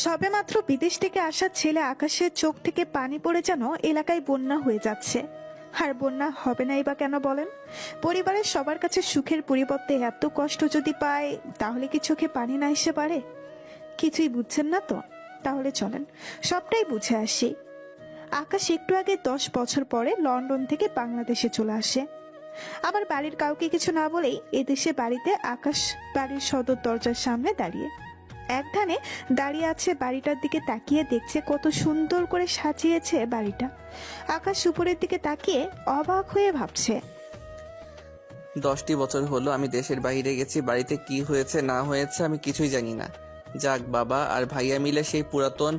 সবেমাত্র বিদেশ থেকে আসা ছেলে আকাশের চোখ থেকে পানি পড়ে যেন এলাকায় বন্যা হয়ে যাচ্ছে। আর বন্যা হবে নাই বা কেন বলেন? পরিবারের সবার কাছে সুখের পরিবর্তে এত কষ্ট যদি পায়, তাহলে কি চোখে পানি না এসে পারে? কিছুই বুঝছেন না তো? তাহলে চলেন সবটাই বুঝে আসি। আকাশ একটু আগে 10 বছর পরে লন্ডন থেকে বাংলাদেশে চলে আসে। আবার বাড়ির কাউকে কিছু না বলেই এদেশে বাড়িতে আকাশ বাড়ির সদর দরজার সামনে দাঁড়িয়ে একধানে দাঁড়িয়ে আছে, বাড়িটার দিকে তাকিয়ে দেখছে কত সুন্দর করে সাজিয়েছে বাড়িটা। আকাশ উপরের দিকে তাকিয়ে অবাক হয়ে ভাবছে, 10টি বছর হলো আমি দেশের বাইরে গেছি, বাড়িতে কি হয়েছে না হয়েছে আমি কিছুই জানি না। যাক, বাবা আর ভাইয়া মিলে সেই পুরাতন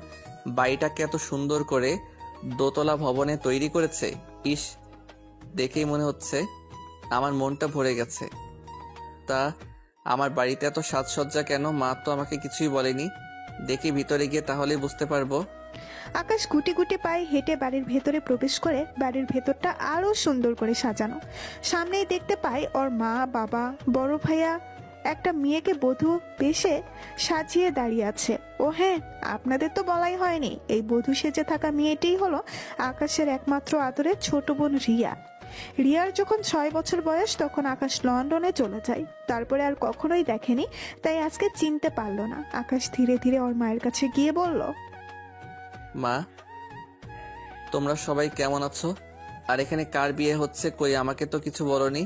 বাড়িটাকে এত সুন্দর করে দোতলা ভবনে তৈরি করেছে। ইস, দেখেই মনে হচ্ছে আমার মনটা ভরে গেছে। তা আমার বাড়িতে এত সাজসজ্জা কেন? মা তো আমাকে কিছুই বলেনি। দেখি ভিতরে গিয়ে তাহলে বুঝতে পারবো। আকাশ গুটি গুটি পায়ে হেঁটে বাড়ির ভেতরে প্রবেশ করে বাড়ির ভেতরটা আরো সুন্দর করে সাজানো। সামনেই দেখতে পায় ওর মা, বাবা, বড় ভাইয়া একটা মেয়েকে বধূ বেশে সাজিয়ে দাঁড়িয়ে আছে। ও হ্যাঁ, আপনাদের তো বলাই হয়নি, এই বধূ সেজে থাকা মেয়েটিই হলো আকাশের একমাত্র আদরের ছোট বোন রিয়া। রিয়ার যখন 6 বছর বয়স তখন আকাশ লন্ডনে চলে যায়, তারপরে আর কখনোই দেখেনি, তাই আজকে চিনতে পারলো না। আকাশ ধীরে ধীরে ওর মায়ের কাছে গিয়ে বলল, মা, তোমরা সবাই কেমন আছো? আর এখানে কার বিয়ে হচ্ছে? কই, আমাকে তো কিছু বলনি।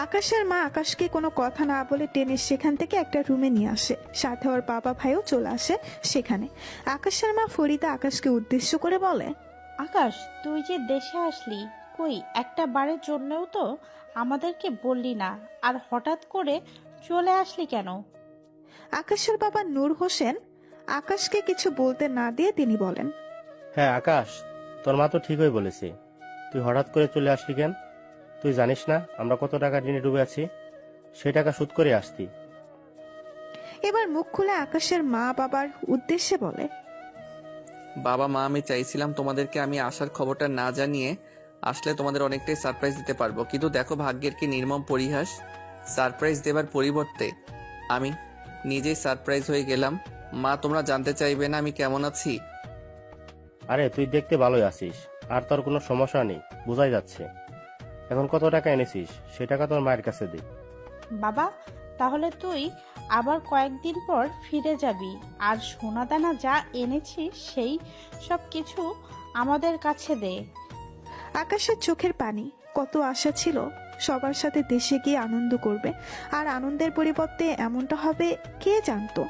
আকাশের মা আকাশকে কোনো কথা না বলে টেনে সেখান থেকে একটা রুমে নিয়ে আসে, সাথে ওর বাবা ভাইও চলে আসে সেখানে। আকাশের মা ফরিদা আকাশকে উদ্দেশ্য করে বলে, আকাশ, তুই যে দেশে আসলি, কই একটা বারের জন্যও তো আমাদেরকে বললি না, আর হঠাৎ করে চলে আসলি কেন? আকাশের বাবা নূর হোসেন আকাশকে কিছু বলতে না দিয়ে তিনি বলেন, হ্যাঁ আকাশ, তোর মা তো ঠিকই বলেছে। তুই হঠাৎ করে চলে আসলি কেন? তুই জানিস না আমরা কত টাকা ঋণে ডুবে আছি? সেই টাকা শোধ করে আসতি। এবার মুখ খুলে আকাশের মা বাবার উদ্দেশ্যে বলে, বাবা মা, আমি চাইছিলাম তোমাদেরকে আমি আসার খবরটা না জানিয়ে আসলে তোমাদের অনেকটাই সারপ্রাইজ দিতে পারবো, কিন্তু দেখো ভাগ্যের কি নির্মম পরিহাস। সারপ্রাইজ দেবার পরিবর্তে আমি নিজেই সারপ্রাইজ হয়ে গেলাম। মা, তোমরা জানতে চাইবে না আমি কেমন আছি? আরে তুই দেখতে ভালোই আছিস, আর তোর কোনো সমস্যা নেই, বোঝাই যাচ্ছে। এখন কত টাকা এনেছিস সে টাকা তোর মায়ের কাছে দে। বাবা, তাহলে তুই আবার কয়েকদিন পর ফিরে যাবি, আর সোনাদানা যা এনেছিস সেই সব কিছু আমাদের কাছে দে। আকাশের চোখের পানি। কত আশা ছিল সবার সাথে দেশে গিয়ে আনন্দ করবে, আর আনন্দের পরিবর্তে এমনটা হবে কে জানতো।